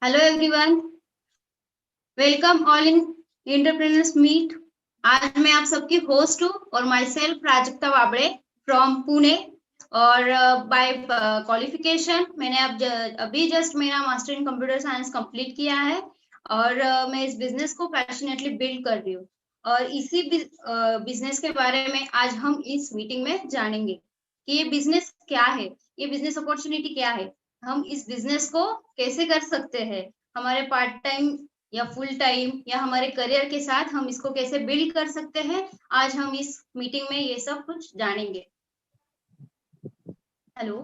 Hello everyone, welcome all in entrepreneurs meet. आज मैं आप सबकी होस्ट हूँ और myself Prajakta Wabde from Pune. और बाय क्वालिफिकेशन मैंने अभी जस्ट मेरा master in computer science complete किया है। और मैं इस बिजनेस को पैशनेटली बिल्ड कर रही हूँ। और इसी बिजनेस के बारे में आज हम इस मीटिंग में जानेंगे कि ये बिजनेस क्या है, ये बिजनेस अपॉर्चुनिटी क्या है, हम इस बिजनेस को कैसे कर सकते हैं, हमारे पार्ट टाइम या फुल टाइम या हमारे करियर के साथ हम इसको कैसे बिल्ड कर सकते हैं। आज हम इस मीटिंग में ये सब कुछ जानेंगे। हेलो।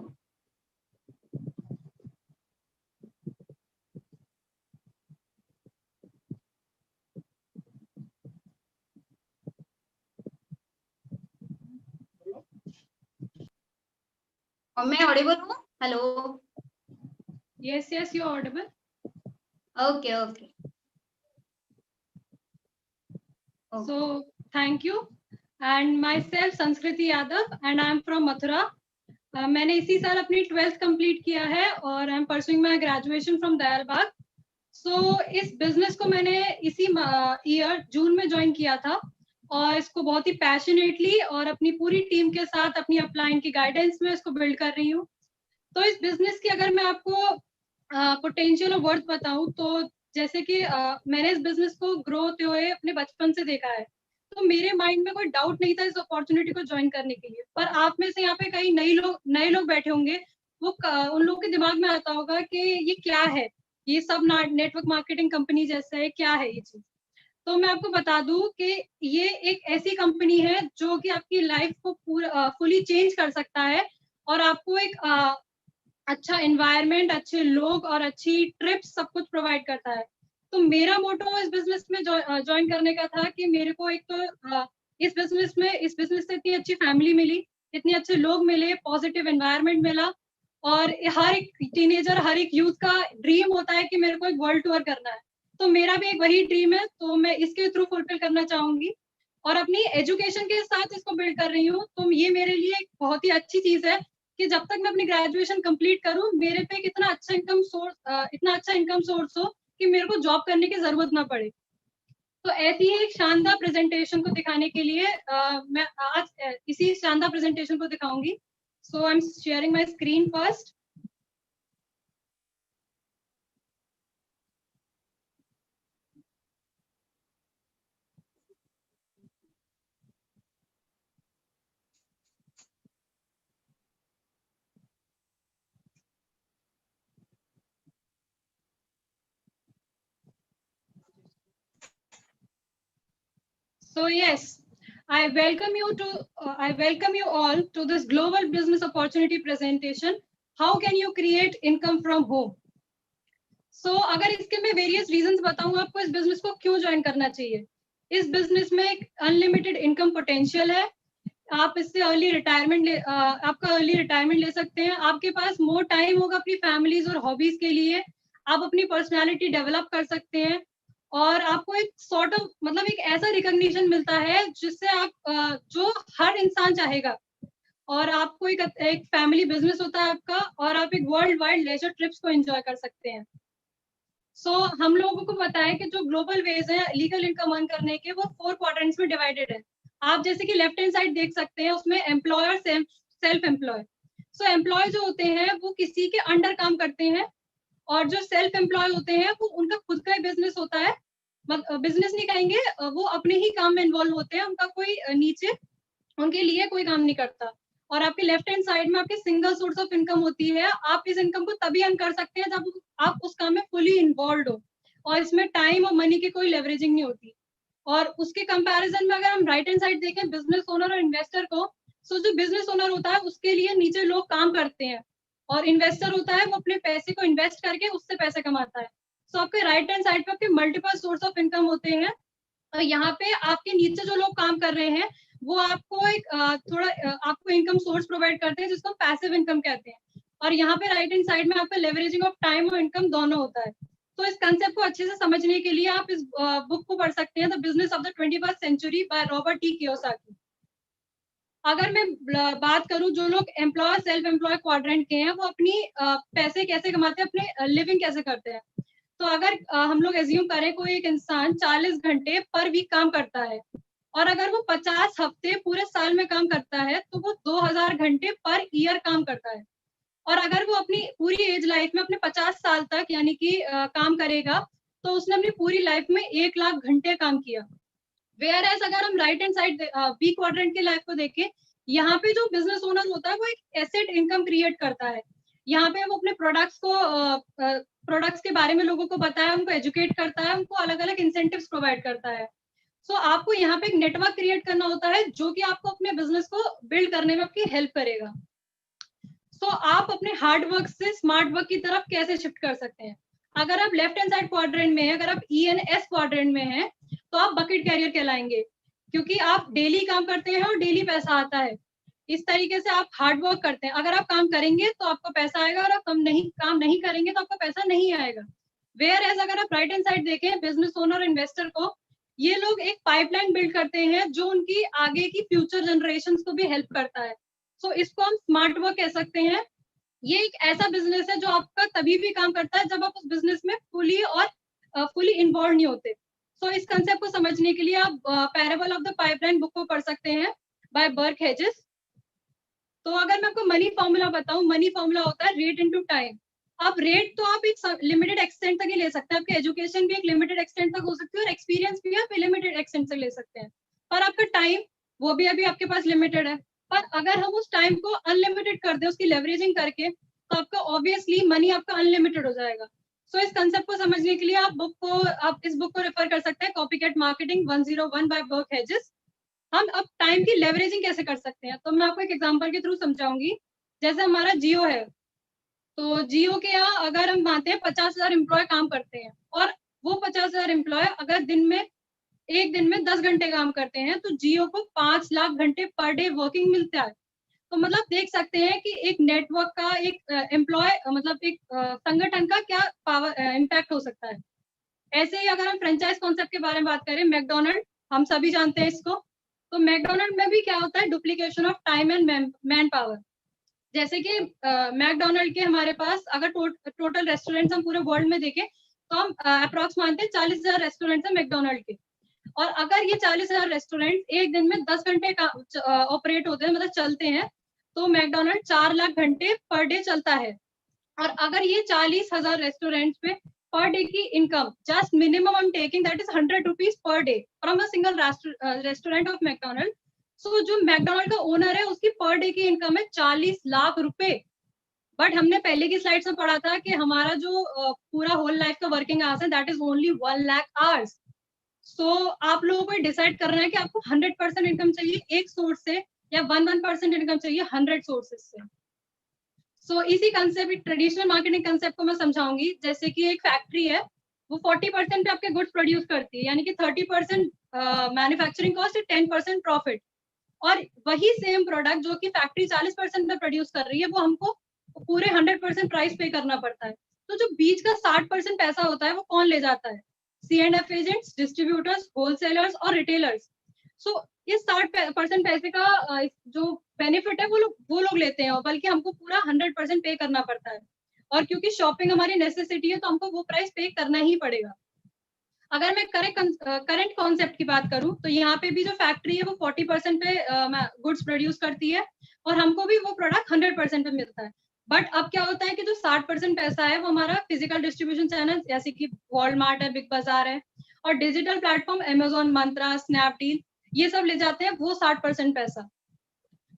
और मैं ऑडिबल हूँ? Hello. Yes, you're audible. Okay okay. So thank you. And myself Sanskriti Yadav and I'm from Mathura. मैंने इसी साल अपनी 12th कंप्लीट किया है और I am pursuing my graduation from Dayalbagh. So इस बिजनेस को मैंने इसी ईयर जून में ज्वाइन किया था और इसको बहुत ही पैशनेटली और अपनी पूरी टीम के साथ अपनी अपलाइन की गाइडेंस में इसको बिल्ड कर रही हूँ। तो इस बिजनेस की अगर मैं आपको पोटेंशियल और वर्थ बताऊं तो जैसे कि मैंने इस बिजनेस को ग्रो होते हुए अपने बचपन से देखा है, तो मेरे माइंड में कोई डाउट नहीं था इस अपॉर्चुनिटी को ज्वाइन करने के लिए। पर आप में से यहाँ पे कई नए लोग बैठे होंगे, वो उन लोगों के दिमाग में आता होगा कि ये क्या है, ये सब नेटवर्क मार्केटिंग कंपनी जैसा है, क्या है ये चीज। तो मैं आपको बता दूं कि ये एक ऐसी कंपनी है जो कि आपकी लाइफ को पूरा फुली चेंज कर सकता है और आपको एक अच्छा एनवायरनमेंट, अच्छे लोग और अच्छी ट्रिप्स सब कुछ प्रोवाइड करता है। तो मेरा मोटो इस बिजनेस में ज्वाइन करने का था कि मेरे को एक तो इस बिजनेस से इतनी अच्छी फैमिली मिली, इतने अच्छे लोग मिले, पॉजिटिव एनवायरनमेंट मिला। और हर एक टीनेजर, हर एक यूथ का ड्रीम होता है कि मेरे को एक वर्ल्ड टूर करना है। तो मेरा भी एक वही ड्रीम है, तो मैं इसके थ्रू फुलफिल करना चाहूंगी और अपनी एजुकेशन के साथ इसको बिल्ड कर रही हूँ। तो ये मेरे लिए एक बहुत ही अच्छी चीज है कि जब तक मैं अपनी ग्रेजुएशन कंप्लीट करूं, मेरे पे इतना अच्छा इनकम सोर्स हो कि मेरे को जॉब करने की जरूरत ना पड़े। तो ऐसी ही एक शानदार प्रेजेंटेशन को दिखाने के लिए मैं आज इसी शानदार प्रेजेंटेशन को दिखाऊंगी। So I am sharing my screen first. So yes, I welcome you all to this global business opportunity presentation. How can you create income from home? अगर इसके मैं वेरियस रीजंस बताऊं आपको इस बिजनेस को क्यों ज्वाइन करना चाहिए। इस बिजनेस में एक अनलिमिटेड इनकम पोटेंशियल है। आप इससे आपका अर्ली रिटायरमेंट ले सकते हैं। आपके पास मोर टाइम होगा अपनी फैमिलीज और हॉबीज के लिए। आप अपनी पर्सनालिटी डेवलप कर सकते हैं और आपको एक सॉर्ट ऑफ मतलब एक ऐसा रिकॉग्निशन मिलता है जिससे आप जो हर इंसान चाहेगा। और आपको एक फैमिली बिजनेस होता है आपका और आप एक वर्ल्ड वाइड लेजर ट्रिप्स को एंजॉय कर सकते हैं। हम लोगों को पता है कि जो ग्लोबल वेज है लीगल इनकम अर्न करने के, वो 4 क्वाड्रेंट्स में डिवाइडेड है। आप जैसे कि लेफ्ट हैंड साइड देख सकते हैं, उसमें एम्प्लॉयर, सेल्फ एम्प्लॉय। एम्प्लॉय जो होते हैं वो किसी के अंडर काम करते हैं और जो सेल्फ एम्प्लॉय होते हैं वो उनका खुद का बिजनेस होता है। बिजनेस नहीं कहेंगे, वो अपने ही काम में इन्वॉल्व होते हैं, उनका कोई नीचे उनके लिए कोई काम नहीं करता। और आपके लेफ्ट हैंड साइड में आपकी सिंगल सोर्स ऑफ इनकम होती है। आप इस इनकम को तभी अर्न कर सकते हैं जब आप उस काम में फुली इन्वॉल्व हो और इसमें टाइम और मनी की कोई लेवरेजिंग नहीं होती। और उसके कंपैरिजन में अगर हम राइट हैंड साइड देखें बिजनेस ओनर और इन्वेस्टर को, जो बिजनेस ओनर होता है उसके लिए नीचे लोग काम करते हैं और इन्वेस्टर होता है वो अपने पैसे को इन्वेस्ट करके उससे पैसे कमाता है। आपके राइट हैंड साइड पे आपके मल्टीपल सोर्स ऑफ इनकम होते हैं। यहाँ पे आपके नीचे जो लोग काम कर रहे हैं वो आपको एक आपको इनकम सोर्स प्रोवाइड करते हैं जिसको पैसिव इनकम कहते हैं। और यहाँ पे राइट हैंड साइड में आपका लेवरेजिंग ऑफ टाइम और इनकम दोनों होता है। तो इस कंसेप्ट को अच्छे से समझने के लिए आप इस बुक को पढ़ सकते हैं, the business of the 21st century by Robert T Kiyosaki. अगर मैं बात करूं जो लोग एम्प्लॉय सेल्फ एम्प्लॉय क्वाड्रेंट के हैं, वो अपनी पैसे कैसे कमाते हैं, अपने लिविंग कैसे करते हैं। तो अगर हम लोग एज्यूम करें कोई एक इंसान 40 घंटे पर वीक काम करता है और अगर वो 50 हफ्ते पूरे साल में काम करता है तो वो 2000 घंटे पर ईयर काम करता है। और अगर वो अपनी पूरी एज लाइफ में अपने 50 साल तक यानी कि काम करेगा तो उसने अपनी पूरी लाइफ में 1 लाख घंटे काम किया। वेयर एज अगर हम right hand side B quadrant की लाइफ को देखें, यहाँ पे जो बिजनेस ओनर होता है वो एक एसेट इनकम क्रिएट करता है। यहाँ पे वो अपने प्रोडक्ट्स के बारे में लोगों को बताया, उनको एजुकेट करता है, उनको अलग अलग इंसेंटिव्स प्रोवाइड करता है। सो आपको यहाँ पे एक नेटवर्क क्रिएट करना होता है जो कि आपको अपने बिजनेस को बिल्ड करने में आपकी हेल्प करेगा। सो आप अपने हार्ड वर्क से स्मार्ट वर्क की तरफ कैसे शिफ्ट कर सकते हैं? अगर आप लेफ्ट हैंड साइड क्वाड्रेंट में हैं, अगर आप ENS क्वाड्रेंट में हैं, तो आप बकेट कैरियर कहलाएंगे, क्योंकि आप डेली काम करते हैं और डेली पैसा आता है। इस तरीके से आप हार्ड वर्क करते हैं। अगर आप काम करेंगे तो आपको पैसा आएगा और आप काम नहीं करेंगे तो आपको पैसा नहीं आएगा। वेयर एज अगर आप राइट हैंड साइड देखें, बिजनेस ओनर इन्वेस्टर को, ये लोग एक पाइपलाइन बिल्ड करते हैं जो उनकी आगे की फ्यूचर जनरेशन को भी हेल्प करता है। सो इसको हम स्मार्ट वर्क कह सकते हैं। ये एक ऐसा बिजनेस है जो आपका तभी भी काम करता है जब आप उस बिजनेस में फुली इन्वॉल्व नहीं होते। सो इस कंसेप्ट को समझने के लिए आप parable of the pipeline book को पढ़ सकते हैं बाय बर्क हेजेस। तो अगर मैं आपको मनी फॉर्मूला बताऊं, मनी फॉर्मूला होता है रेट इनटू टाइम। अब रेट तो आप एक लिमिटेड एक्सटेंट तक ही ले सकते हैं, आपकी एजुकेशन भी एक लिमिटेड एक्सटेंट तक हो सकती है और एक्सपीरियंस भी आप लिमिटेड एक्सटेंट तक ले सकते हैं। पर आपका टाइम वो भी अभी आपके पास लिमिटेड है। पर अगर हम उस टाइम को अनलिमिटेड कर दें उसकी लेवरेजिंग करके, तो आपका ऑब्वियसली मनी आपका अनलिमिटेड हो जाएगा। सो इस कंसेप्ट को समझने के लिए आप इस बुक को रेफर कर सकते हैं, copycat marketing 101 by Burke Hedges. हम अब टाइम की लेवरेजिंग कैसे कर सकते हैं, तो मैं आपको एक एग्जांपल के थ्रू समझाऊंगी। जैसे हमारा जियो है, तो जियो के यहाँ अगर हम मानते हैं 50,000 एम्प्लॉय काम करते हैं और वो 50,000 एम्प्लॉय अगर एक दिन में 10 घंटे काम करते हैं तो जियो को 5 लाख घंटे पर डे वर्किंग मिलता है। तो मतलब देख सकते हैं कि एक नेटवर्क का, एक एम्प्लॉय मतलब एक संगठन का क्या पावर इम्पैक्ट हो सकता है। ऐसे ही अगर हम फ्रेंचाइज कॉन्सेप्ट के बारे में बात करें, मैकडोनल्ड, हम सभी जानते हैं इसको। तो मैकडोनल्ड में भी क्या होता है, duplication of time and man power. जैसे कि मैकडोनल्ड के हमारे पास अगर टोटल रेस्टोरेंट्स हम पूरे वर्ल्ड में देखें तो हम अप्रोक्स मानते हैं 40,000 रेस्टोरेंट्स है मैकडोनल्ड के। और अगर ये 40,000 रेस्टोरेंट एक दिन में 10 घंटे ऑपरेट होते हैं, मतलब चलते हैं, तो मैकडोनल्ड 4 लाख घंटे पर डे चलता है। और अगर ये 40,000 रेस्टोरेंट्स पे पर डे की income, just minimum I am taking that is 100 rupees per day from a single restaurant of McDonald. So जो मैकडोनल्ड का ओनर है उसकी पर डे की इनकम है 40 लाख रुपए। बट हमने पहले की स्लाइड्स में पढ़ा था कि हमारा जो पूरा होल लाइफ का वर्किंग आवर्स है that is only 1 lakh hours. So आप लोगों को डिसाइड करना है कि आपको 100% इनकम चाहिए एक सोर्स से या 1% इनकम चाहिए 100 सोर्सेज से। सो इसी कंसेप्ट, ट्रेडिशनल मार्केटिंग कंसेप्ट को मैं समझाऊंगी। जैसे कि एक फैक्ट्री है, वो 40% पे आपके गुड्स प्रोड्यूस करती है, यानी कि 30% मैन्युफैक्चरिंग कॉस्ट, 10% प्रॉफिट। और वही सेम प्रोडक्ट जो कि फैक्ट्री 40% पे प्रोड्यूस कर रही है, वो हमको पूरे 100% प्राइस पे करना पड़ता है। तो जो बीच का 60% पैसा होता है वो कौन ले जाता है? C&F एजेंट्स, डिस्ट्रीब्यूटर्स, होलसेलर्स और रिटेलर्स। सो ये 60% पैसे का जो बेनिफिट है वो लोग लेते हैं, और बल्कि हमको पूरा 100% पे करना पड़ता है। और क्योंकि शॉपिंग हमारी नेसेसिटी है तो हमको वो प्राइस पे करना ही पड़ेगा। अगर मैं करंट कॉन्सेप्ट की बात करूं तो यहाँ पे भी जो फैक्ट्री है वो 40% पे गुड्स प्रोड्यूस करती है और हमको भी वो प्रोडक्ट 100% पे मिलता है। बट अब क्या होता है कि जो 60% पैसा है वो हमारा फिजिकल डिस्ट्रीब्यूशन चैनल जैसे कि वॉलमार्ट है, बिग बाजार है, और डिजिटल प्लेटफॉर्म अमेजोन, मंत्रा, स्नैपडील, ये सब ले जाते हैं वो 60% पैसा।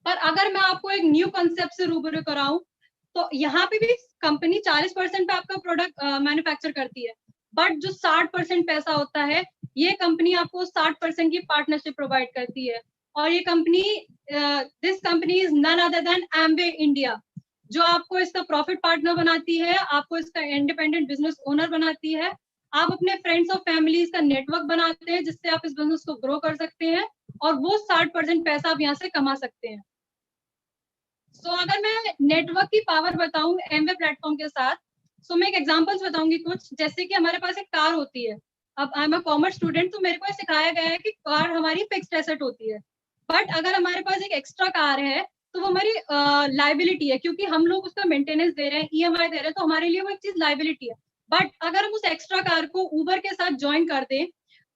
पर अगर मैं आपको एक न्यू कंसेप्ट से रूबरू कराऊं तो यहाँ पे भी कंपनी 40% पे आपका प्रोडक्ट मैन्युफैक्चर करती है, बट जो 60% पैसा होता है ये कंपनी आपको 60% की पार्टनरशिप प्रोवाइड करती है। और ये company, this company is none other than Amway India, जो आपको इसका प्रॉफिट पार्टनर बनाती है, आपको इसका इंडिपेंडेंट बिजनेस ओनर बनाती है। आप अपने फ्रेंड्स और फैमिलीज का नेटवर्क बनाते हैं जिससे आप इस बिजनेस को ग्रो कर सकते हैं और वो 60% पैसा आप यहाँ से कमा सकते हैं। सो अगर मैं नेटवर्क की पावर बताऊं एमवे प्लेटफॉर्म के साथ, सो मैं एक एग्जांपल्स बताऊंगी कुछ। जैसे कि हमारे पास एक कार होती है। अब I am a commerce student, तो मेरे को सिखाया गया है कि कार हमारी फिक्स्ड एसेट होती है। बट अगर हमारे पास एक एक्स्ट्रा कार है तो वो हमारी लाइबिलिटी है, क्योंकि हम लोग उसका मेंटेनेंस दे रहे हैं, EMI दे रहे हैं, तो हमारे लिए वो एक चीज लाइबिलिटी है। बट अगर हम उस एक्स्ट्रा कार को उबर के साथ ज्वाइन कर दें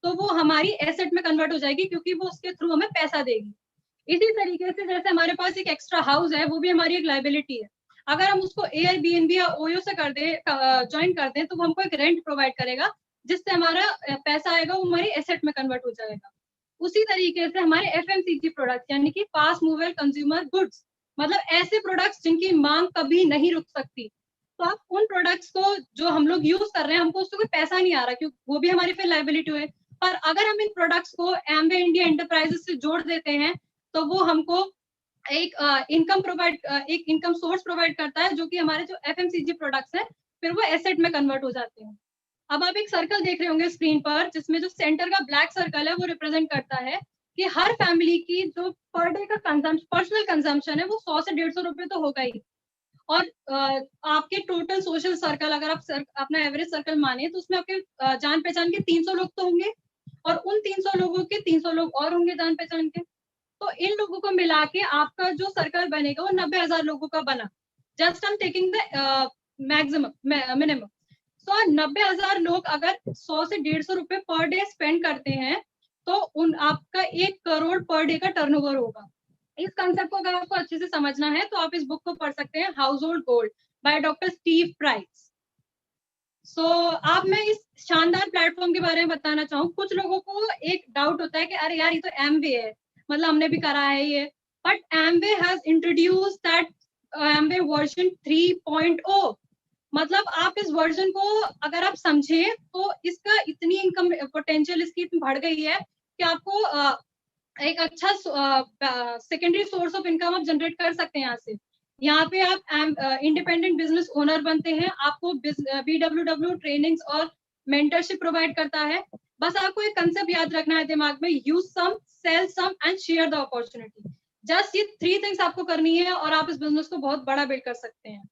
तो वो हमारी एसेट में कन्वर्ट हो जाएगी, क्योंकि वो उसके थ्रू हमें पैसा देगी। इसी तरीके से जैसे हमारे पास एक एक्स्ट्रा हाउस है, वो भी हमारी एक लाइबिलिटी है। अगर हम उसको एयरबीएनबी या ओयो से कर दे ज्वाइन कर दें तो वो हमको एक रेंट प्रोवाइड करेगा, जिससे हमारा पैसा आएगा, वो हमारी एसेट में कन्वर्ट हो जाएगा। उसी तरीके से हमारे एफएमसीजी प्रोडक्ट्स यानी कि फास्ट मूवर कंज्यूमर गुड्स, मतलब ऐसे प्रोडक्ट्स जिनकी मांग कभी नहीं रुक सकती, तो आप उन प्रोडक्ट्स को जो हम लोग यूज कर रहे हैं, हमको उससे कोई पैसा नहीं आ रहा, क्योंकि वो भी हमारी फिर लाइबिलिटी है। पर अगर हम इन प्रोडक्ट्स को एम्वे इंडिया एंटरप्राइजेस से जोड़ देते हैं तो वो हमको एक एक इनकम सोर्स प्रोवाइड करता है, जो कि हमारे जो एफएमसीजी प्रोडक्ट्स हैं फिर वो एसेट में कन्वर्ट हो जाते हैं। अब आप एक सर्कल देख रहे होंगे स्क्रीन पर, जिसमें जो सेंटर का ब्लैक सर्कल है वो रिप्रेजेंट करता है कि हर फैमिली की जो पर डे का पर्सनल कंजम्पशन है वो 100 से 150 रुपए तो होगा ही। और आपके टोटल सोशल सर्कल, अगर आप अपना एवरेज सर्कल माने तो उसमें आपके जान पहचान के 300 लोग तो होंगे, और उन 300 लोगों के 300 लोग और होंगे जान पहचान के। तो इन लोगों को मिला के आपका जो सर्कल बनेगा वो 90,000 लोगों का बना। Just I am taking the maximum minimum. तो 90,000 लोग अगर 100 से 150 रुपए पर डे स्पेंड करते हैं तो उन आपका 1 करोड़ पर डे का टर्नओवर होगा। इस कंसेप्ट को अगर आपको अच्छे से समझना है तो आप इस बुक को पढ़ सकते हैं, house hold gold by doctor Steve Price. So आप मैं इस शानदार प्लेटफॉर्म के बारे में बताना चाहूँ। कुछ लोगों को एक डाउट होता है कि अरे यार ये तो एमवे है, मतलब हमने भी करा है ये, but Amway has introduce that Amway version 3.0। मतलब आप इस वर्जन को अगर आप समझे तो इसका इतनी इनकम पोटेंशियल इसकी बढ़ गई है कि आपको एक अच्छा सेकेंडरी सोर्स ऑफ इनकम आप जनरेट कर सकते हैं यहाँ से। यहाँ पे आप इंडिपेंडेंट बिजनेस ओनर बनते हैं, आपको BWW ट्रेनिंग्स और मेंटरशिप प्रोवाइड करता है। बस आपको एक कंसेप्ट याद रखना है दिमाग में, use some, sell some and share the opportunity. Just ये 3 थिंग्स आपको करनी है और आप इस बिजनेस को बहुत बड़ा बिल्ड कर सकते हैं।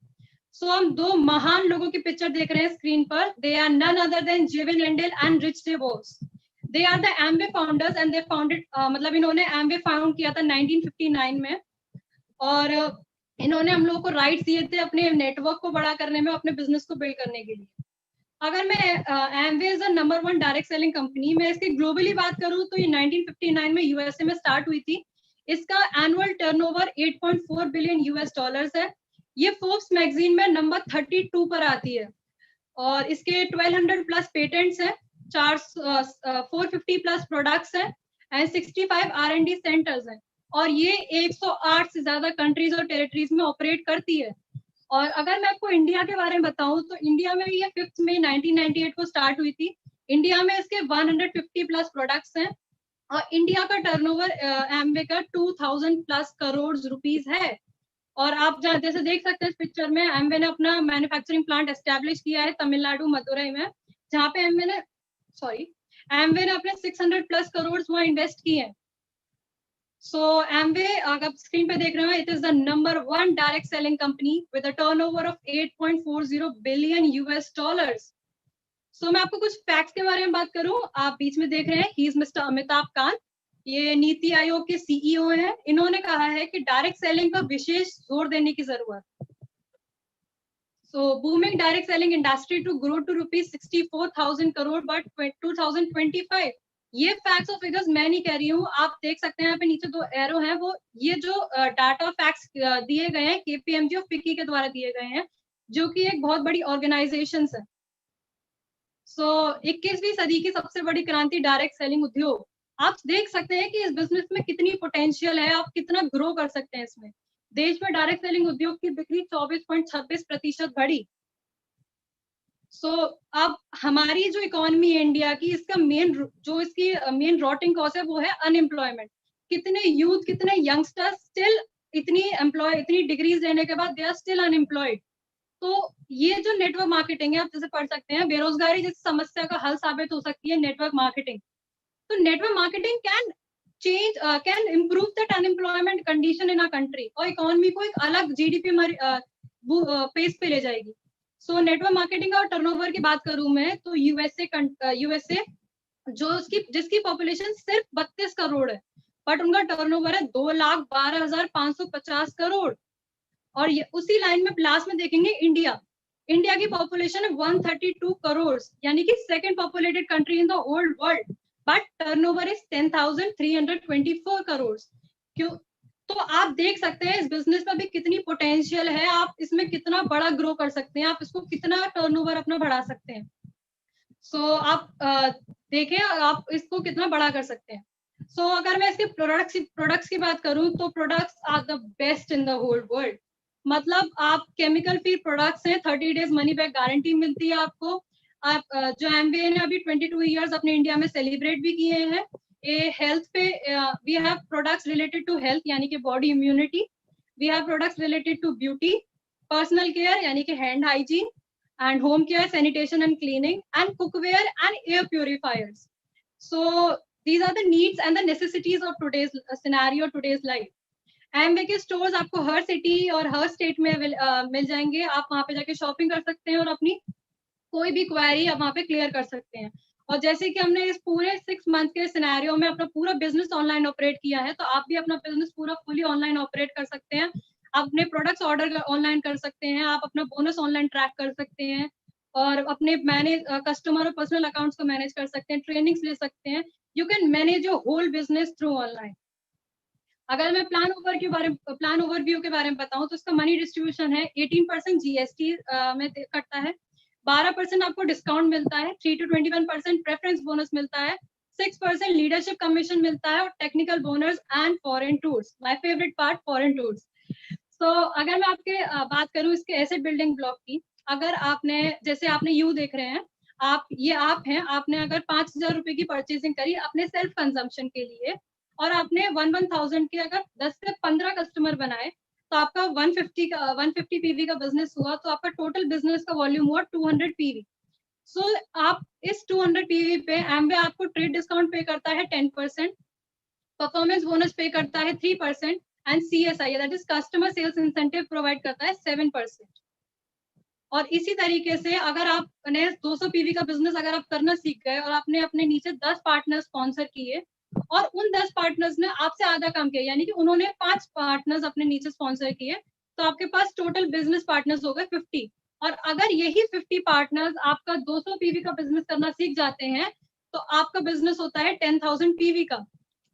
सो हम 2 महान लोगों की पिक्चर देख रहे हैं स्क्रीन पर। They are none other than Jay Van Andel and Rich DeVos. They are the Amway founders and they founded, मतलब इन्होंने एम्वे फाउंड किया था 1959 में, और इन्होंने हम लोगों को राइट्स दिए थे अपने नेटवर्क को बड़ा करने में, अपने बिजनेस को बिल्ड करने के लिए। अगर मैं Amway is the number 1 direct selling company, मैं इसकी ग्लोबली बात करूं तो ये 1959 में यूएसए में स्टार्ट हुई थी। इसका annual turnover 8.4 billion US dollars है। ये फोर्ब्स मैगजीन में नंबर 32 पर आती है, और इसके 1200 प्लस पेटेंट्स हैं, 450 प्लस प्रोडक्ट्स हैं एंड 65 R&D सेंटर्स हैं, और ये 108 से ज्यादा कंट्रीज और टेरिटरीज में ऑपरेट करती है। और अगर मैं आपको इंडिया के बारे में बताऊं तो इंडिया में ये 5 मई 1998 को स्टार्ट हुई थी। इंडिया में इसके 150 प्लस प्रोडक्ट्स हैं, और इंडिया का टर्नओवर एम्वे का 2000 प्लस करोड़ रुपीस है। और आप जैसे देख सकते हैं इस पिक्चर में, एम्वे ने अपना मैन्युफैक्चरिंग प्लांट एस्टेब्लिश किया है तमिलनाडु मदुरई में, जहाँ पे एम्वे ने अपने 600 प्लस करोड़ वहां इन्वेस्ट किए हैं। सो एम्वे, अगर आप स्क्रीन पे देख रहे हो, it is the number 1 direct selling company with a turnover of 8.40 billion US dollars. So मैं आपको कुछ फैक्ट्स के बारे में बात करूं, आप बीच में देख रहे हैं, he is mister Amitabh Kant, ये नीति आयोग के सीईओ हैं। इन्होंने कहा है कि डायरेक्ट सेलिंग पर विशेष जोर देने की जरूरत। So booming direct selling industry to grow to rupees 64,000 crore by 2025। ये फैक्ट्स और फिगर्स मैं नहीं कह रही हूँ, आप देख सकते हैं यहाँ पे नीचे 2 एरो हैं, वो ये जो डाटा फैक्ट्स दिए गए हैं KPMG और FICCI के द्वारा दिए गए हैं, जो कि एक बहुत बड़ी ऑर्गेनाइजेशन है। सो 21वीं सदी की सबसे बड़ी क्रांति डायरेक्ट सेलिंग उद्योग। आप देख सकते हैं कि इस बिजनेस में कितनी पोटेंशियल है, आप कितना ग्रो कर सकते हैं इसमें। देश में डायरेक्ट सेलिंग उद्योग की बिक्री 24.26% बढ़ी। सो अब हमारी जो इकोनॉमी है इंडिया की, इसका मेन रॉटिंग कॉज है वो है अनएम्प्लॉयमेंट। कितने यूथ, कितने यंगस्टर्स स्टिल इतनी डिग्रीज लेने के बाद दे आर स्टिल अनएम्प्लॉयड। तो ये जो नेटवर्क मार्केटिंग है, आप जैसे पढ़ सकते हैं, बेरोजगारी जैसी समस्या का हल साबित हो सकती है नेटवर्क मार्केटिंग। तो network marketing can improve that unemployment condition in a country, और इकोनॉमी को एक अलग GDP पेस पे ले जाएगी। सो नेटवर्क मार्केटिंग और टर्नओवर की बात करूं मैं तो यूएसए जिसकी पॉपुलेशन सिर्फ 32 करोड़ है, बट उनका टर्नओवर है 2,12,550 करोड़। और ये उसी लाइन में लास्ट में देखेंगे इंडिया। इंडिया की पॉपुलेशन है 132 करोड़, यानी कि second populated country in the whole world, but turnover is 10,324 crore. क्यों? तो आप देख सकते हैं इस बिजनेस में भी कितनी पोटेंशियल है, आप इसमें कितना बड़ा ग्रो कर सकते हैं, आप इसको कितना टर्नओवर अपना बढ़ा सकते हैं। सो आप देखें आप इसको कितना बड़ा कर सकते हैं। सो अगर मैं इसके प्रोडक्ट्स की बात करूं तो products are the best in the whole world. मतलब आप केमिकल फ्री प्रोडक्ट्स हैं, 30 डेज मनी बैक गारंटी मिलती है आपको। आप जो एमबीए ने अभी 22 इयर्स अपने इंडिया में सेलिब्रेट भी किए हैं। ये हेल्थ पे we have products related to health यानी कि body immunity, we have products related to beauty, personal care यानी कि hand hygiene, and home care, sanitation and cleaning, and cookware and air purifiers. So these are the needs and the necessities of today's scenario, today's life. Amway के stores आपको हर city और हर state में मिल जाएंगे। आप वहां पे जाके शॉपिंग कर सकते हैं और अपनी कोई भी क्वेरी आप वहां पे क्लियर कर सकते हैं। और जैसे कि हमने इस पूरे 6 मंथ के सिनेरियो में अपना पूरा बिजनेस ऑनलाइन ऑपरेट किया है, तो आप भी अपना बिजनेस पूरा फुली ऑनलाइन ऑपरेट कर सकते हैं। अपने प्रोडक्ट्स ऑर्डर ऑनलाइन कर सकते हैं, आप अपना बोनस ऑनलाइन ट्रैक कर सकते हैं और अपने मैनेज कस्टमर और पर्सनल अकाउंट्स को मैनेज कर सकते हैं, ट्रेनिंग्स ले सकते हैं। You can manage your whole business through online. अगर मैं प्लान ओवरव्यू के बारे में बताऊं तो इसका मनी डिस्ट्रीब्यूशन है 18% जीएसटी में कटता है, 12% आपको डिस्काउंट मिलता है, 3 to 21% प्रेफरेंस बोनस मिलता है, 6% लीडरशिप कमीशन मिलता है और technical bonus and foreign tours, my favourite part foreign tours. So अगर मैं आपके बात करूं इसके एसेट बिल्डिंग ब्लॉक की, अगर आपने जैसे आपने यू देख रहे हैं आप, ये आप हैं, आपने अगर 5,000 रुपए की परचेसिंग करी अपने सेल्फ कंजम्पशन के लिए और आपने 1,000 के अगर 10 से 15 कस्टमर बनाए तो आपका 150 पीवी का बिजनेस हुआ, तो आपका टोटल बिजनेस का वॉल्यूम हुआ 200 पीवी। सो आप इस 200 पीवी पे एमवे आपको ट्रेड डिस्काउंट पे करता है 10%, परफॉर्मेंस बोनस पे करता है 3% and CSI that is customer sales incentive provide करता है 7%। और इसी तरीके से अगर आपने 200 पीवी का बिजनेस अगर आप करना सीख गए और आपने अपने नीचे 10 पार्टनर स्पॉन्सर किए और उन 10 पार्टनर्स ने आपसे आधा काम किया, यानी कि उन्होंने 5 पार्टनर्स अपने नीचे स्पॉन्सर किए, तो आपके पास टोटल बिजनेस पार्टनर्स हो गए 50। और अगर यही 50 पार्टनर्स आपका 200 पीवी का बिजनेस करना सीख जाते हैं तो आपका बिजनेस होता है 10,000 पीवी का,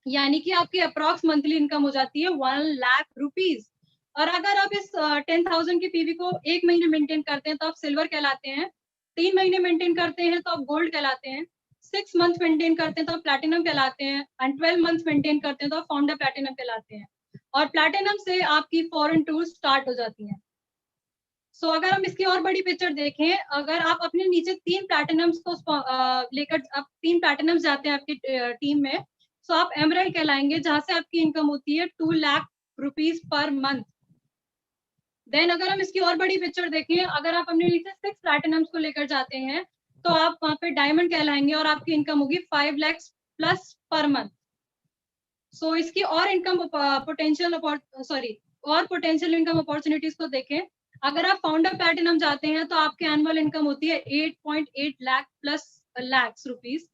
यानी कि आपकी अप्रॉक्स मंथली इनकम हो जाती है 1 लाख रुपीज। और अगर आप इस 10,000 की पीवी को 1 महीने मेंटेन करते हैं तो आप सिल्वर कहलाते हैं, 3 महीने मेंटेन करते हैं तो आप गोल्ड कहलाते हैं, 6 मंथ मेंटेन करते हैं तो आप प्लैटिनम कहलाते हैं एंड 12 मंथ मेंटेन करते हैं तो आप फाउंडर प्लैटिनम कहलाते हैं। और प्लैटिनम से आपकी फॉरेन टूर स्टार्ट हो जाती है। सो अगर हम इसकी और बड़ी पिक्चर देखें, अगर आप अपने नीचे 3 प्लैटिनम्स को लेकर आप 3 प्लैटिनम्स जाते हैं आपकी टीम में, सो आप एमराल्ड कहलाएंगे, जहां से आपकी इनकम होती है 2 lakh rupees per month. Then अगर हम इसकी और बड़ी पिक्चर देखें, अगर आप अपने नीचे 6 प्लैटिनम्स को लेकर जाते हैं तो आप वहां पे डायमंड कहलाएंगे और आपकी इनकम होगी 5 लाख प्लस पर मंथ। सो इसकी और इनकम पोटेंशियल इनकम अपॉर्चुनिटीज को देखें, अगर आप फाउंडर प्लैटिनम जाते हैं तो आपकी एनुअल इनकम होती है 8.8 लाख प्लस लैक्स रुपीज।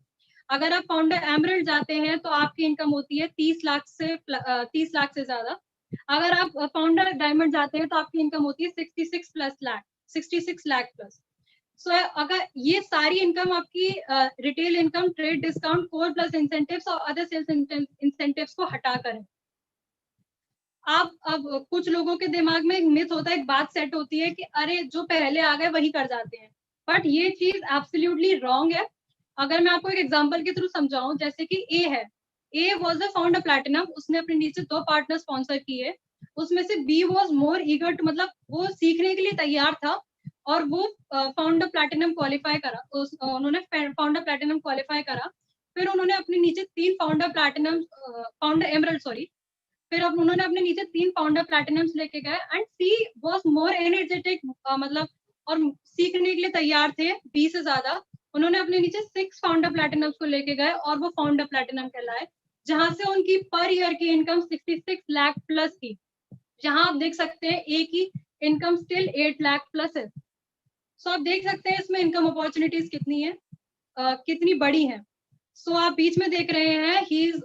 अगर आप फाउंडर एमरल्ड जाते हैं तो आपकी इनकम होती है 30 लाख से ज्यादा। अगर आप फाउंडर डायमंड जाते हैं तो आपकी इनकम होती है 66 लाख प्लस। सो अगर ये सारी इनकम आपकी retail income, trade discount, core plus incentives और अदर सेल्स इंसेंटिव्स को हटाकर है। आप अब कुछ लोगों के दिमाग में एक मिथ होता है, एक बात सेट होती है कि अरे जो पहले आ गए वही कर जाते हैं, बट ये चीज एब्सोल्युटली रॉन्ग है। अगर मैं आपको एक एग्जांपल के थ्रू समझाऊं, जैसे कि ए है, A was the founder platinum, उसने अपने नीचे 2 पार्टनर स्पॉन्सर किए, उसमें से B was more eager to, मतलब वो सीखने के लिए तैयार था और वो फाउंडर प्लैटिनम क्वालिफाई करा, उन्होंने फाउंडर प्लैटिनम क्वालिफाई करा। फिर उन्होंने अपने नीचे 3 फाउंडर एमरल्ड फिर अब उन्होंने अपने नीचे 3 फाउंडर प्लैटिनम्स लेके गए and she was more energetic, मतलब और सीखने के लिए तैयार थे बी से ज्यादा। उन्होंने अपने नीचे 6 फाउंडर प्लैटिनम्स को लेके गए और वो फाउंडर प्लैटिनम कहलाए, जहां से उनकी पर ईयर की इनकम 66 लाख प्लस थी। जहां आप देख सकते हैं ए की इनकम स्टिल 8 लाख प्लस है। सो आप देख सकते हैं इसमें इनकम अपॉर्चुनिटीज कितनी है, कितनी बड़ी है। सो आप बीच में देख रहे हैं he is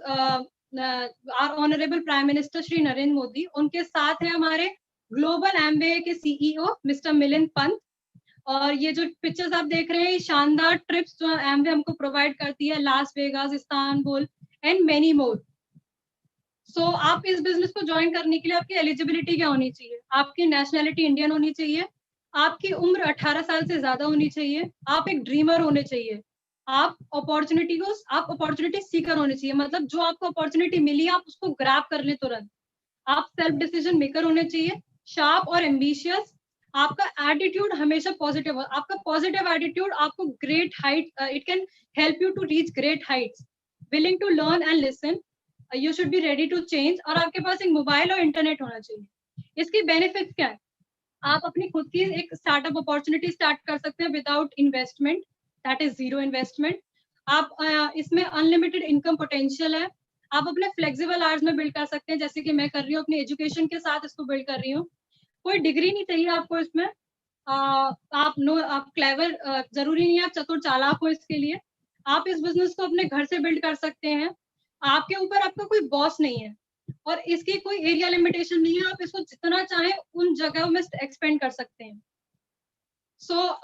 our honourable prime minister Shri Narendra Modi, उनके साथ है हमारे ग्लोबल एमवे के सीईओ मिस्टर मिलिंद पंत, और ये जो पिक्चर्स आप देख रहे हैं, ये शानदार ट्रिप्स जो एमवे हमको प्रोवाइड करती है, Las Vegas, Istanbul and many more. So आप इस बिजनेस को ज्वाइन करने के लिए आपकी एलिजिबिलिटी क्या होनी चाहिए? आपकी नेशनैलिटी इंडियन होनी चाहिए, आपकी उम्र 18 साल से ज्यादा होनी चाहिए, आप एक ड्रीमर होने चाहिए, आप अपॉर्चुनिटी सीकर होने चाहिए, मतलब जो आपको अपॉर्चुनिटी मिली आप उसको ग्रैब कर ले तुरंत। आप सेल्फ डिसीजन मेकर होने चाहिए, शार्प और एम्बिशियस, आपका एटीट्यूड हमेशा पॉजिटिव हो, आपका पॉजिटिव एटीट्यूड आपको great height, it can help you to reach great heights, willing to learn and listen, you should be ready to change, और आपके पास एक मोबाइल और इंटरनेट होना चाहिए। इसकी बेनिफिट्स क्या है? आप अपनी खुद की एक स्टार्टअप अपॉर्चुनिटी स्टार्ट कर सकते हैं without investment, that is zero investment. आप इसमें अनलिमिटेड इनकम पोटेंशियल है, आप अपने फ्लेक्सिबल आवर्स में बिल्ड कर सकते हैं, जैसे कि मैं कर रही हूँ, अपनी एजुकेशन के साथ इसको बिल्ड कर रही हूँ। कोई डिग्री नहीं चाहिए आपको इसमें, आप क्लेवर जरूरी नहीं है आप चतुर चालाक हो इसके लिए। आप इस बिजनेस को अपने घर से बिल्ड कर सकते हैं, आपके ऊपर आपका कोई बॉस नहीं है, और इसकी कोई एरिया लिमिटेशन नहीं है, आप इसको जितना चाहे उन जगहों में एक्सपेंड कर सकते हैं।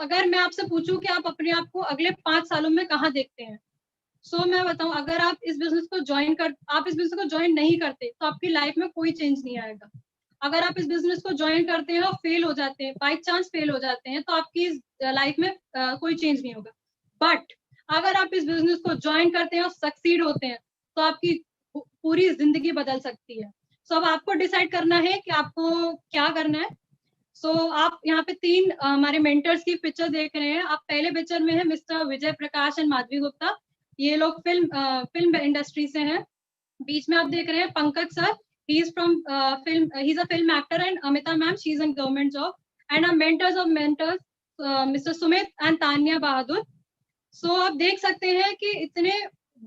अगर मैं आपसे पूछूं कि आप अपने आप को अगले 5 सालों में कहाँ देखते हैं, मैं बताऊं, अगर आप इस बिजनेस को ज्वाइन नहीं करते तो आपकी लाइफ में कोई चेंज नहीं आएगा। अगर आप इस बिजनेस को ज्वाइन करते हैं और फेल हो जाते हैं, बाई चांस फेल हो जाते हैं, तो आपकी लाइफ में कोई चेंज नहीं होगा। बट अगर आप इस बिजनेस को ज्वाइन करते हैं और सक्सीड होते हैं, तो आपकी पूरी जिंदगी बदल सकती है। अब आपको डिसाइड करना है कि आपको क्या करना है। आप यहाँ पे 3 हमारे मेंटर्स की पिक्चर देख रहे हैं। आप पहले पिक्चर में है मिस्टर विजय प्रकाश एंड माधवी गुप्ता, ये लोग फिल्म इंडस्ट्री से हैं। बीच में आप देख रहे हैं Pankaj sir, he is from he's a film actor, and Amita ma'am, she's in government job, and our mentors of mentors, Mr. Sumit and Tanya Bahadur। आप देख सकते हैं कि इतने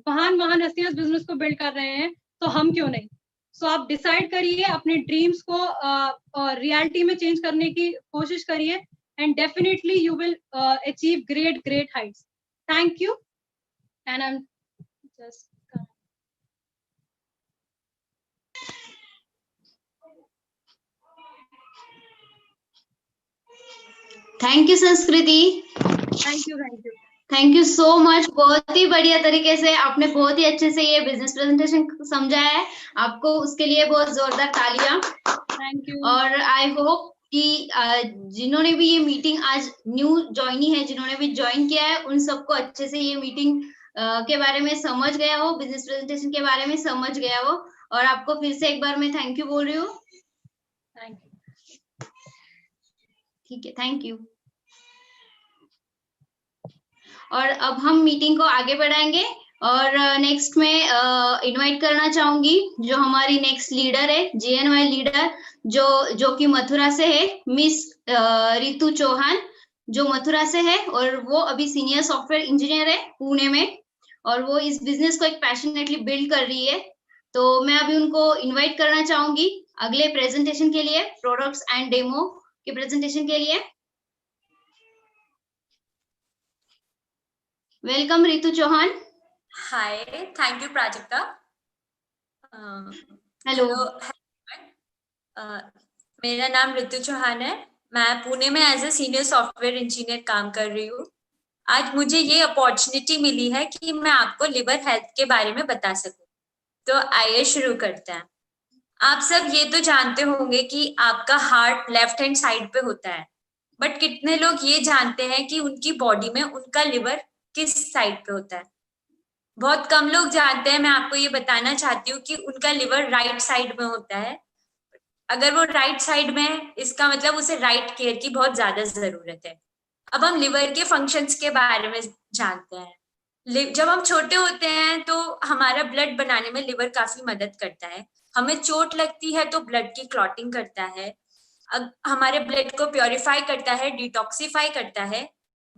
महान हस्तियां इस बिजनेस को बिल्ड कर रहे हैं, तो हम क्यों नहीं। आप डिसाइड करिए, अपने ड्रीम्स को रियलिटी में चेंज करने की कोशिश करिए, and definitely you will achieve great heights. Thank you, and I am just thank you Sanskriti. Thank you so much. बहुत ही बढ़िया तरीके से आपने बहुत ही अच्छे से ये बिजनेस प्रेजेंटेशन समझाया है, आपको उसके लिए बहुत जोरदार तालियां। Thank you. और आई होप कि जिन्होंने भी ये मीटिंग आज न्यू ज्वाइनी है, जिन्होंने भी ज्वाइन किया है, उन सबको अच्छे से ये मीटिंग के बारे में समझ गया हो, बिजनेस प्रेजेंटेशन के बारे में समझ गया हो। और आपको फिर से एक बार मैं थैंक यू बोल रही हूँ। Thank you. ठीक है, थैंक यू। और अब हम मीटिंग को आगे बढ़ाएंगे, और नेक्स्ट में इनवाइट करना चाहूंगी जो हमारी नेक्स्ट लीडर है, GNY लीडर, जो कि मथुरा से है, मिस रितु चौहान, जो मथुरा से है, और वो अभी सीनियर सॉफ्टवेयर इंजीनियर है पुणे में, और वो इस बिजनेस को एक पैशनेटली बिल्ड कर रही है। तो मैं अभी उनको इन्वाइट करना चाहूंगी अगले प्रेजेंटेशन के लिए, प्रोडक्ट्स एंड डेमो के प्रेजेंटेशन के लिए। Welcome Ritu Chauhan. Hi, thank you Prajakta. Hello. मेरा नाम रितु चौहान है, मैं पुणे में as a senior software engineer काम कर रही हूँ। आज मुझे ये अपॉर्चुनिटी मिली है कि मैं आपको लिवर हेल्थ के बारे में बता सकूं। तो आइए शुरू करते हैं। आप सब ये तो जानते होंगे कि आपका हार्ट लेफ्ट हैंड साइड पे होता है, बट कितने लोग ये जानते हैं कि उनकी बॉडी में उनका लिवर किस साइड पे होता है? बहुत कम लोग जानते हैं। मैं आपको ये बताना चाहती हूँ कि उनका लिवर राइट साइड में होता है। अगर वो राइट साइड में है, इसका मतलब उसे राइट केयर की बहुत ज्यादा जरूरत है। अब हम लिवर के फंक्शंस के बारे में जानते हैं। जब हम छोटे होते हैं तो हमारा ब्लड बनाने में लिवर काफी मदद करता है। हमें चोट लगती है तो ब्लड की क्लॉटिंग करता है, हमारे ब्लड को प्योरीफाई करता है, डिटॉक्सिफाई करता है,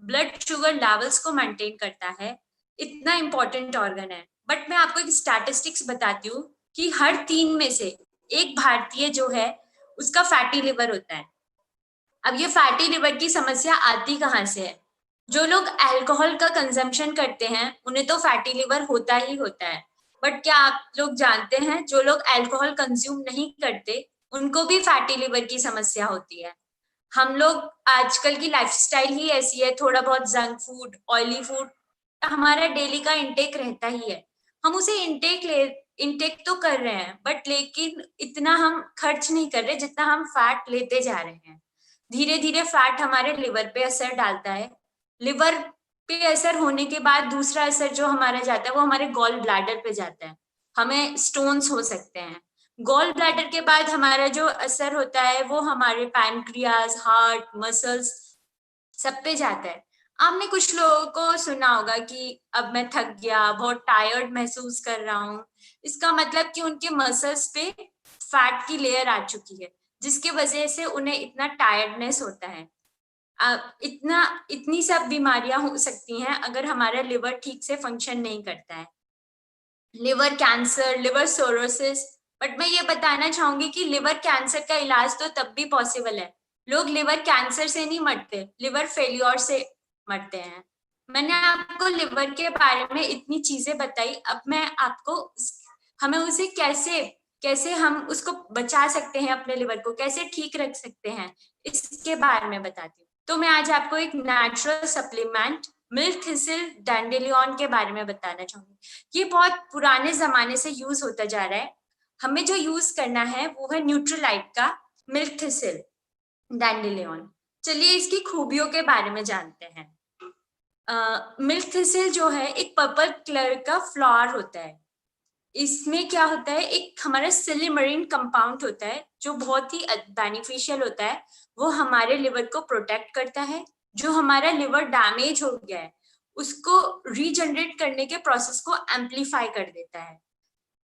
ब्लड शुगर लेवल्स को मेंटेन करता है। इतना इंपॉर्टेंट ऑर्गन है। बट मैं आपको एक स्टैटिस्टिक्स बताती हूँ कि हर 3 में से एक भारतीय जो है उसका फैटी लिवर होता है। अब ये फैटी लिवर की समस्या आती कहाँ से है? जो लोग अल्कोहल का कंजम्पशन करते हैं उन्हें तो फैटी लिवर होता ही होता है। बट क्या आप लोग जानते हैं जो लोग अल्कोहल कंज्यूम नहीं करते उनको भी फैटी लिवर की समस्या होती है? हम लोग आजकल की लाइफस्टाइल ही ऐसी है, थोड़ा बहुत जंक फूड, ऑयली फूड हमारा डेली का इंटेक रहता ही है। हम उसे इंटेक तो कर रहे हैं, बट लेकिन इतना हम खर्च नहीं कर रहे जितना हम फैट लेते जा रहे हैं। धीरे धीरे फैट हमारे लिवर पे असर डालता है। लिवर पे असर होने के बाद दूसरा असर जो हमारा जाता है वो हमारे गॉल ब्लैडर पे जाता है। हमें स्टोन्स हो सकते हैं। गॉल ब्लैडर के बाद हमारा जो असर होता है वो हमारे पैनक्रियाज, हार्ट, मसल्स सब पे जाता है। आपने कुछ लोगों को सुना होगा कि अब मैं थक गया, बहुत टायर्ड महसूस कर रहा हूँ। इसका मतलब कि उनके मसल्स पे फैट की लेयर आ चुकी है, जिसकी वजह से उन्हें इतना टायर्डनेस होता है। इतनी सब बीमारियां हो सकती हैं अगर हमारा लिवर ठीक से फंक्शन नहीं करता है। Liver cancer, liver sorosis. But मैं ये बताना चाहूंगी कि लिवर कैंसर का इलाज तो तब भी पॉसिबल है। लोग लिवर कैंसर से नहीं मरते, लिवर फेल्योर से मरते हैं। मैंने आपको लिवर के बारे में इतनी चीजें बताई, अब मैं आपको हमें उसे कैसे हम उसको बचा सकते हैं, अपने लिवर को कैसे ठीक रख सकते हैं, इसके बारे में बताती हूँ। तो मैं आज आपको एक natural supplement milk thistle dandelion के बारे में बताना चाहूंगी। ये बहुत पुराने जमाने से यूज होता जा रहा है। हमें जो यूज करना है वो है न्यूट्रीलाइट का मिल्क थिसल डैंडेलियन। चलिए इसकी खूबियों के बारे में जानते हैं। मिल्क थिसल जो है एक पर्पल कलर का फ्लावर होता है। इसमें क्या होता है, एक हमारा सिलिमरीन कंपाउंड होता है जो बहुत ही बेनिफिशियल होता है। वो हमारे लिवर को प्रोटेक्ट करता है। जो हमारा लिवर डैमेज हो गया है उसको रीजनरेट करने के प्रोसेस को एम्पलीफाई कर देता है।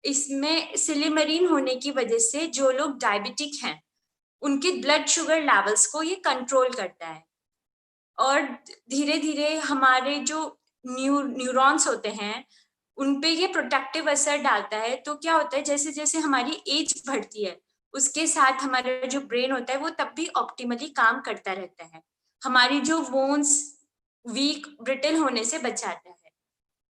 इसमें सिलिमरीन होने की वजह से जो लोग डायबिटिक हैं उनके ब्लड शुगर लेवल्स को ये कंट्रोल करता है। और धीरे धीरे हमारे जो न्यूरॉन्स होते हैं उन पे ये प्रोटेक्टिव असर डालता है। तो क्या होता है, जैसे जैसे हमारी एज बढ़ती है उसके साथ हमारा जो ब्रेन होता है वो तब भी ऑप्टिमली काम करता रहता है। हमारी जो बोन्स वीक ब्रिटल होने से बचाता है।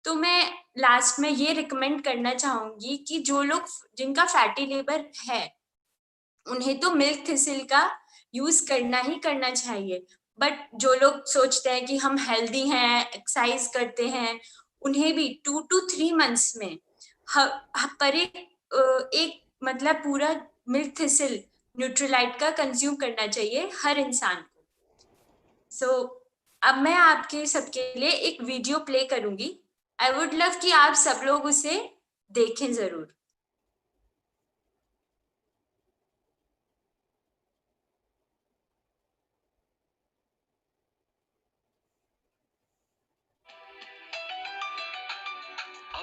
तो मैं लास्ट में ये रिकमेंड करना चाहूंगी कि जो लोग जिनका फैटी लिवर है उन्हें तो मिल्क थिसल का यूज करना ही करना चाहिए। बट जो लोग सोचते हैं कि हम हेल्दी हैं, एक्सरसाइज करते हैं, उन्हें भी 2 to 3 मंथ्स में पर एक मतलब पूरा मिल्क थिसल न्यूट्रीलाइट का कंज्यूम करना चाहिए हर इंसान को। सो अब मैं आपके सबके लिए एक वीडियो प्ले करूंगी। आई वुड लव कि आप सब लोग उसे देखें जरूर।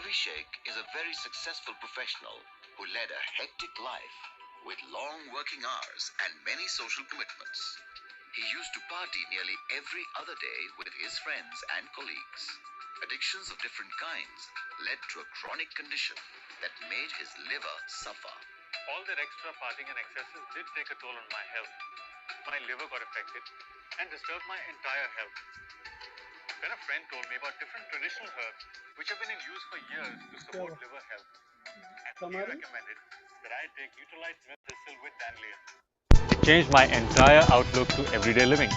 Abhishek is a very successful professional who led a hectic life with long working hours and many social commitments. He used to party nearly every other day with his friends and colleagues. Addictions of different kinds led to a chronic condition that made his liver suffer. All that extra partying and excesses did take a toll on my health. My liver got affected and disturbed my entire health. Then a friend told me about different traditional herbs which have been in use for years to support liver health. And he recommended that I take Nutrilite Milk Thistle with Dandelion. It changed my entire outlook to everyday living.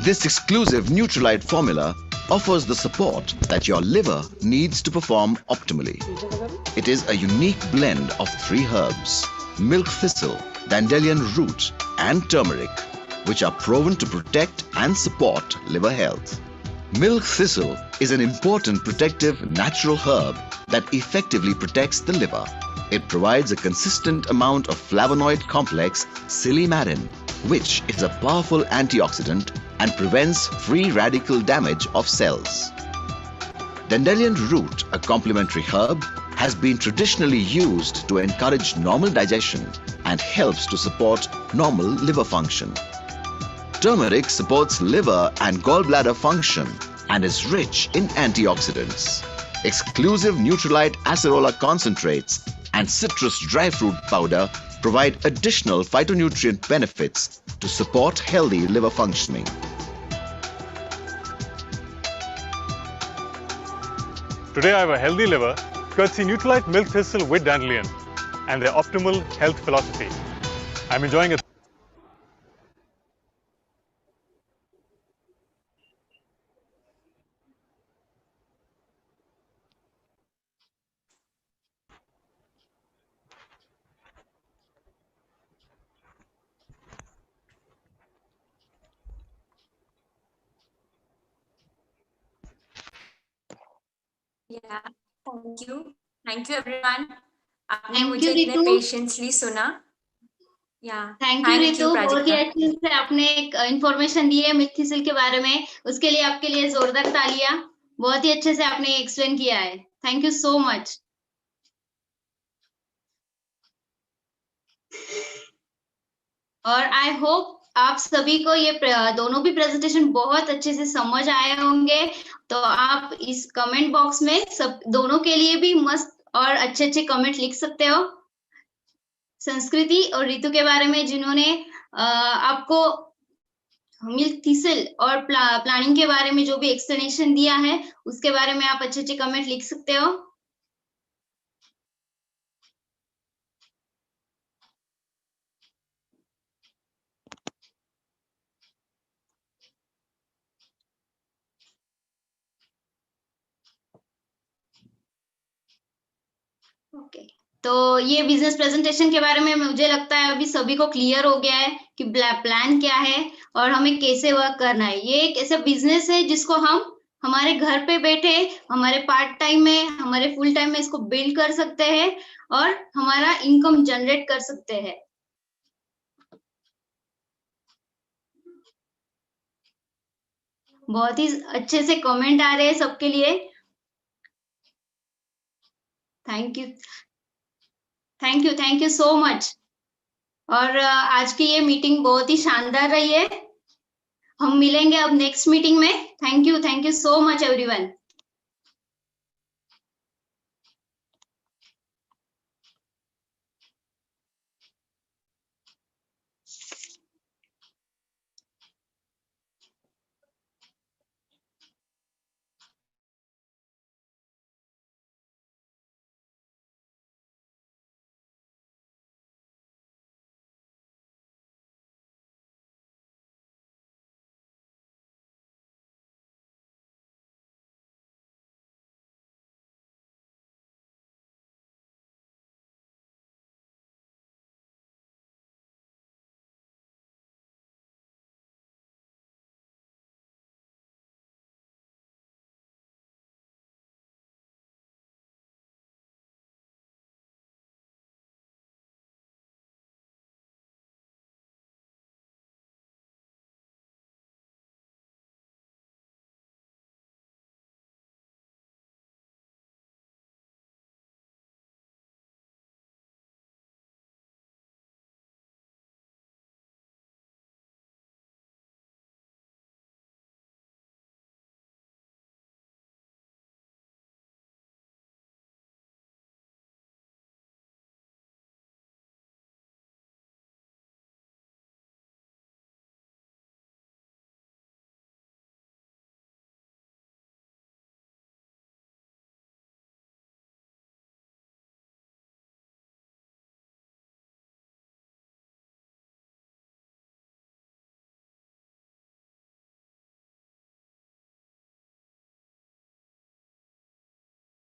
This exclusive Nutrilite formula offers the support that your liver needs to perform optimally. It is a unique blend of 3 herbs: milk thistle, dandelion root and turmeric, which are proven to protect and support liver health. Milk thistle is an important protective natural herb that effectively protects the liver. It provides a consistent amount of flavonoid complex silymarin, which is a powerful antioxidant and prevents free radical damage of cells. Dandelion root, a complementary herb, has been traditionally used to encourage normal digestion and helps to support normal liver function. Turmeric supports liver and gallbladder function and is rich in antioxidants. Exclusive Nutrilite acerola concentrates and citrus dry fruit powder provide additional phytonutrient benefits to support healthy liver functioning. Today I have a healthy liver courtesy Nutrilite Milk Thistle with Dandelion and their optimal health philosophy. I'm enjoying a thank you everyone, आपने Thank मुझे you, इतने Ritu. Patiently सुना। Thank you Ritu, बहुत ही अच्छे से आपने एक information दी है मिथिसिल के बारे में, उसके लिए आपके लिए जोरदार तालियां। बहुत ही अच्छे से आपने एक्सप्लेन किया है, थैंक यू सो मच। और आई होप आप सभी को ये दोनों भी प्रेजेंटेशन बहुत अच्छे से समझ आए होंगे। तो आप इस कमेंट बॉक्स में सब दोनों के लिए भी मस्त और अच्छे अच्छे कमेंट लिख सकते हो, संस्कृति और ऋतु के बारे में, जिन्होंने आपको मिथिसिल और प्लानिंग के बारे में जो भी एक्सप्लेनेशन दिया है, उसके बारे में आप अच्छे अच्छे कमेंट लिख सकते हो। ओके, तो ये बिजनेस प्रेजेंटेशन के बारे में मुझे लगता है अभी सभी को क्लियर हो गया है कि प्लान क्या है और हमें कैसे वर्क करना है। ये एक ऐसा बिजनेस है जिसको हम हमारे घर पे बैठे, हमारे पार्ट टाइम में, हमारे फुल टाइम में इसको बिल्ड कर सकते हैं और हमारा इनकम जनरेट कर सकते हैं। बहुत ही अच्छे से कमेंट आ रहे हैं सबके लिए, thank you thank you so much. और आज की ये मीटिंग बहुत ही शानदार रही है। हम मिलेंगे अब नेक्स्ट मीटिंग में। Thank you so much everyone.